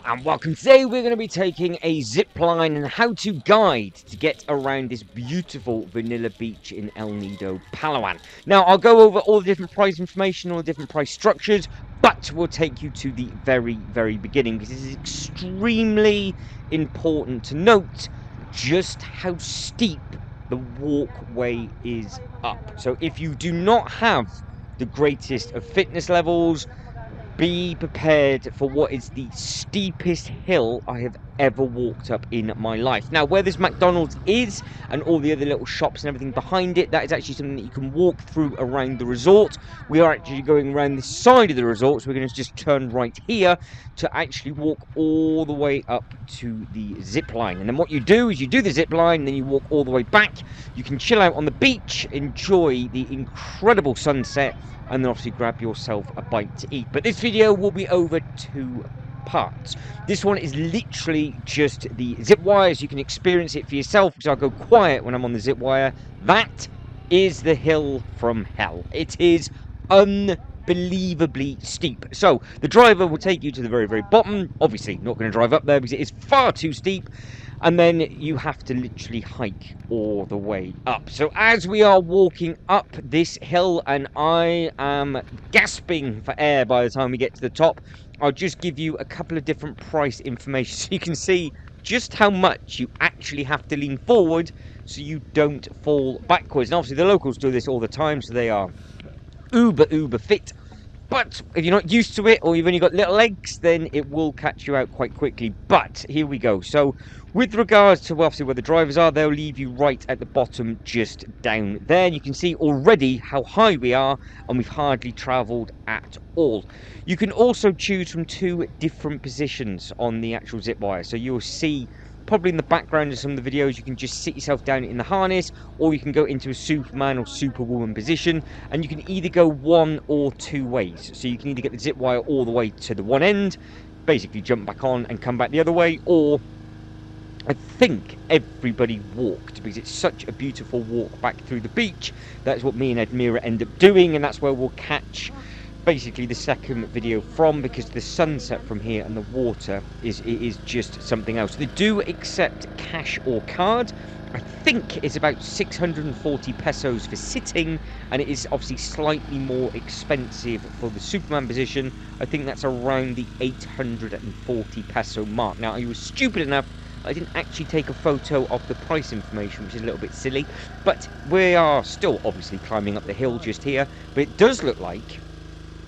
and welcome. Today we're going to be taking a zipline and how-to guide to get around this beautiful vanilla beach in El Nido, Palawan. Now, I'll go over all the different price information, all the different price structures, but we'll take you to the very, very beginning because it is extremely important to note just how steep the walkway is up. So if you do not have the greatest of fitness levels, be prepared for what is the steepest hill I have ever walked up in my life. Now, where this McDonald's is and all the other little shops and everything behind it, that is actually something that you can walk through around the resort. We are actually going around the side of the resort, so we're going to just turn right here to actually walk all the way up to the zip line. And then what you do is you do the zip line, then you walk all the way back. You can chill out on the beach, enjoy the incredible sunset, and then obviously grab yourself a bite to eat. But this video will be over 2 parts. This one is literally just the zip wire, so you can experience it for yourself, because I'll go quiet when I'm on the zip wire. That is the hill from hell. It is unbelievably steep. So the driver will take you to the very, very bottom. Obviously not going to drive up there because it is far too steep. And then you have to literally hike all the way up. So as we are walking up this hill, and I am gasping for air by the time we get to the top, I'll just give you a couple of different price information so you can see just how much you actually have to lean forward so you don't fall backwards. And obviously the locals do this all the time, so they are uber fit. But if you're not used to it, or you've only got little legs, then it will catch you out quite quickly. But here we go. So with regards to obviously where the drivers are, they'll leave you right at the bottom, just down there. And you can see already how high we are, and we've hardly travelled at all. You can also choose from 2 different positions on the actual zip wire. So you'll see probably in the background of some of the videos, you can just sit yourself down in the harness, or you can go into a Superman or Superwoman position, and you can either go 1 or 2 ways. So you can either get the zip wire all the way to the one end, basically jump back on and come back the other way, or I think everybody walked, because it's such a beautiful walk back through the beach. That's what me and Admira end up doing, and that's where we'll catch basically the second video from, because the sunset from here and the water is just something else. They do accept cash or card. I think it's about 640 pesos for sitting, and it is obviously slightly more expensive for the Superman position. I think that's around the 840 peso mark. Now, I was stupid enough, I didn't actually take a photo of the price information, which is a little bit silly, but we are still obviously climbing up the hill just here. But it does look like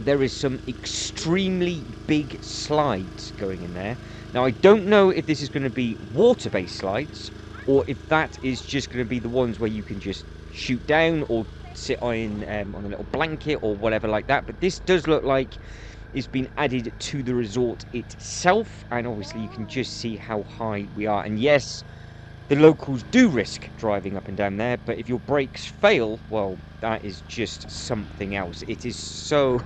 there is some extremely big slides going in there. Now, I don't know if this is going to be water-based slides, or if that is just going to be the ones where you can just shoot down or sit on a little blanket or whatever like that. But this does look like it's been added to the resort itself, and obviously you can just see how high we are. And yes, the locals do risk driving up and down there, but if your brakes fail, well, that is just something else. It is so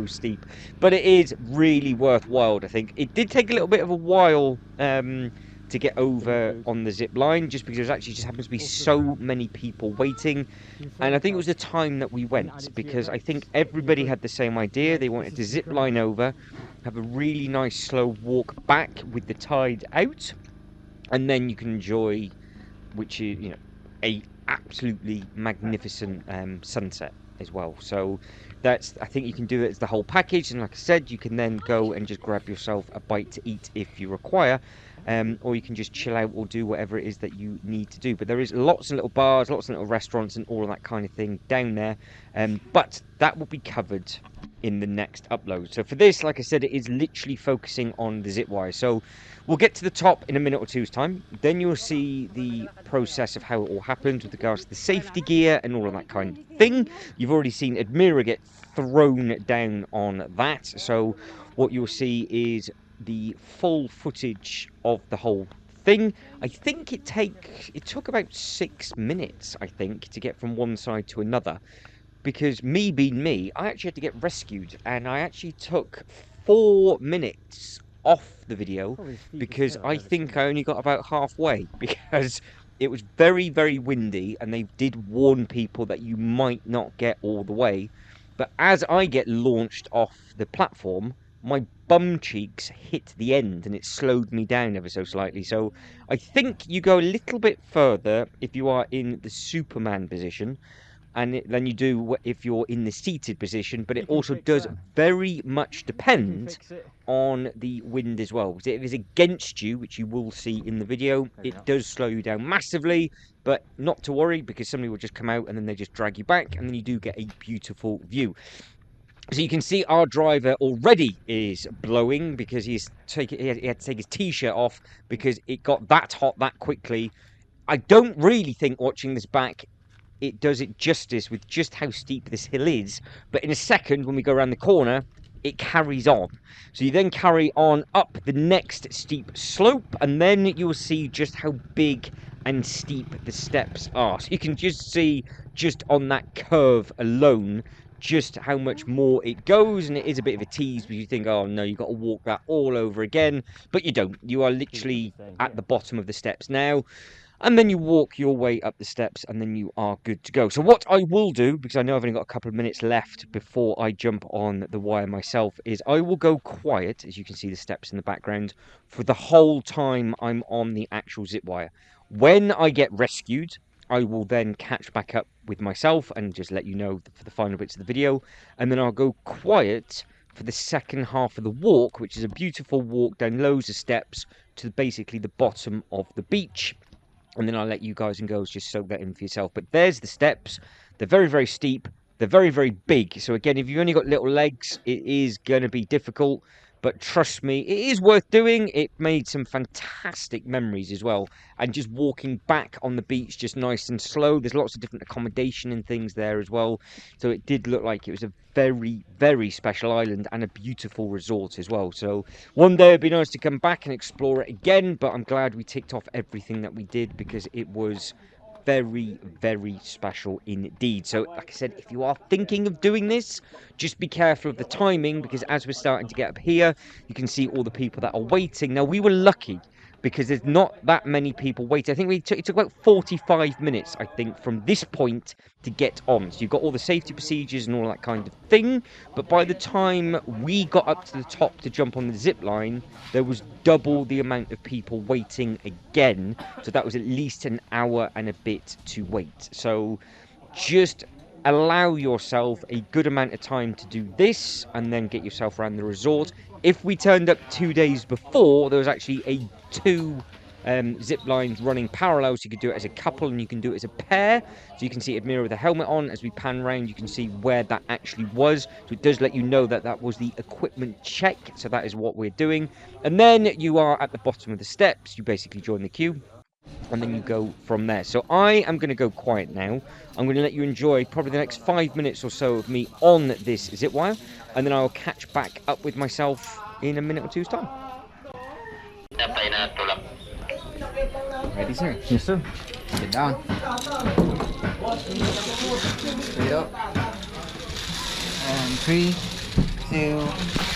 steep, but it is really worthwhile, I think. It did take a little bit of a while to get over on the zip line, just because there actually just happens to be so many people waiting. And I think it was the time that we went, because I think everybody had the same idea. They wanted to zip line over, have a really nice slow walk back with the tide out, and then you can enjoy, which is, you know, a absolutely magnificent sunset as well. So that's, I think you can do it as the whole package. And like I said, you can then go and just grab yourself a bite to eat if you require, or you can just chill out or do whatever it is that you need to do. But there is lots of little bars, lots of little restaurants and all of that kind of thing down there, but that will be covered in the next upload. So for this, like I said, it is literally focusing on the zip wire. So we'll get to the top in a minute or two's time. Then you'll see the process of how it all happens with regards to the safety gear and all of that kind of thing. You've already seen Admira get thrown down on that. So what you'll see is the full footage of the whole thing. I think it took about 6 minutes, I think, to get from one side to another. Because me being me, I actually had to get rescued, and I actually took 4 minutes off the video because I think I only got about halfway, because it was very, very windy, and they did warn people that you might not get all the way. But as I get launched off the platform, my bum cheeks hit the end and it slowed me down ever so slightly. So I think you go a little bit further if you are in the Superman position than you do if you're in the seated position, but it also does very much depend on the wind as well. Because if it is against you, which you will see in the video, it does slow you down massively, but not to worry because somebody will just come out and then they just drag you back and then you do get a beautiful view. So you can see our driver already is blowing because he had to take his t-shirt off because it got that hot that quickly. I don't really think watching this back it does it justice with just how steep this hill is. But in a second, when we go around the corner, it carries on. So you then carry on up the next steep slope, and then you will see just how big and steep the steps are. So you can just see, just on that curve alone, just how much more it goes. And it is a bit of a tease because you think, oh no, you've got to walk that all over again. But you don't. You are literally at the bottom of the steps now. And then you walk your way up the steps and then you are good to go. So what I will do, because I know I've only got a couple of minutes left before I jump on the wire myself, is I will go quiet, as you can see the steps in the background, for the whole time I'm on the actual zip wire. When I get rescued, I will then catch back up with myself and just let you know for the final bits of the video. And then I'll go quiet for the second half of the walk, which is a beautiful walk down loads of steps to basically the bottom of the beach. And then I'll let you guys and girls just soak that in for yourself. But there's the steps. They're very, very steep. They're very, very big. So again, if you've only got little legs, it is going to be difficult. But trust me, it is worth doing. It made some fantastic memories as well. And just walking back on the beach, just nice and slow. There's lots of different accommodation and things there as well. So it did look like it was a very, very special island and a beautiful resort as well. So one day it'd be nice to come back and explore it again. But I'm glad we ticked off everything that we did because it was very, very special indeed. So like I said, if you are thinking of doing this, just be careful of the timing because as we're starting to get up here, you can see all the people that are waiting. Now we were lucky because there's not that many people waiting. I think it took about 45 minutes, I think, from this point to get on. So you've got all the safety procedures and all that kind of thing. But by the time we got up to the top to jump on the zip line, there was double the amount of people waiting again. So that was at least an hour and a bit to wait. So just allow yourself a good amount of time to do this and then get yourself around the resort. If we turned up 2 days before, there was actually two zip lines running parallel, so you could do it as a couple and you can do it as a pair. So you can see Admira with a helmet on. As we pan around, you can see where that actually was. So it does let you know that that was the equipment check. So that is what we're doing. And then you are at the bottom of the steps. You basically join the queue. And then you go from there. So I am going to go quiet now. I'm going to let you enjoy probably the next 5 minutes or so of me on this zip wire. And then I'll catch back up with myself in a minute or two's time. Ready, sir? Yes, sir. Sit down. Straight up. And 3, 2, 1.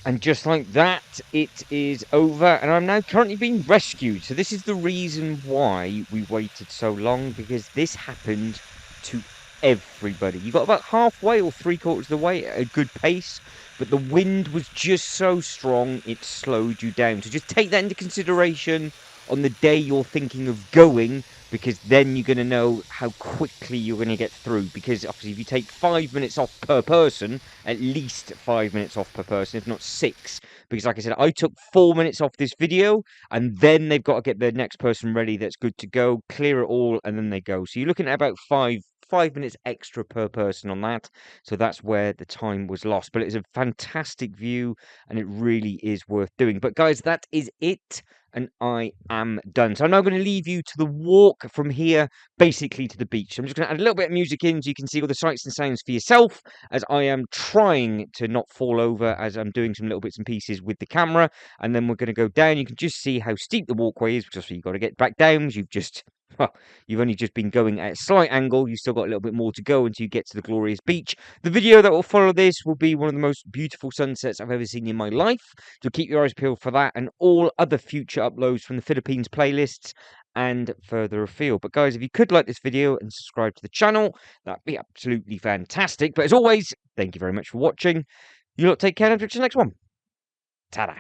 And just like that, it is over, and I'm now currently being rescued. So this is the reason why we waited so long, because this happened to everybody. You got about halfway or three-quarters of the way at a good pace, but the wind was just so strong it slowed you down. So just take that into consideration on the day you're thinking of going, because then you're going to know how quickly you're going to get through. Because obviously, if you take 5 minutes off per person, at least 5 minutes off per person, if not six. Because, like I said, I took 4 minutes off this video, and then they've got to get the next person ready that's good to go, clear it all, and then they go. So you're looking at about 5 minutes extra per person on that. So that's where the time was lost. But it's a fantastic view, and it really is worth doing. But guys, that is it. And I am done. So I'm now going to leave you to the walk from here, basically to the beach. I'm just going to add a little bit of music in so you can see all the sights and sounds for yourself, as I am trying to not fall over as I'm doing some little bits and pieces with the camera. And then we're going to go down. You can just see how steep the walkway is, because you've got to get back down. Well, you've only just been going at a slight angle. You've still got a little bit more to go until you get to the glorious beach. The video that will follow this will be one of the most beautiful sunsets I've ever seen in my life. So keep your eyes peeled for that and all other future uploads from the Philippines playlists and further afield. But guys, if you could like this video and subscribe to the channel, that'd be absolutely fantastic. But as always, thank you very much for watching. You lot take care and I'll catch you next one. Ta-da.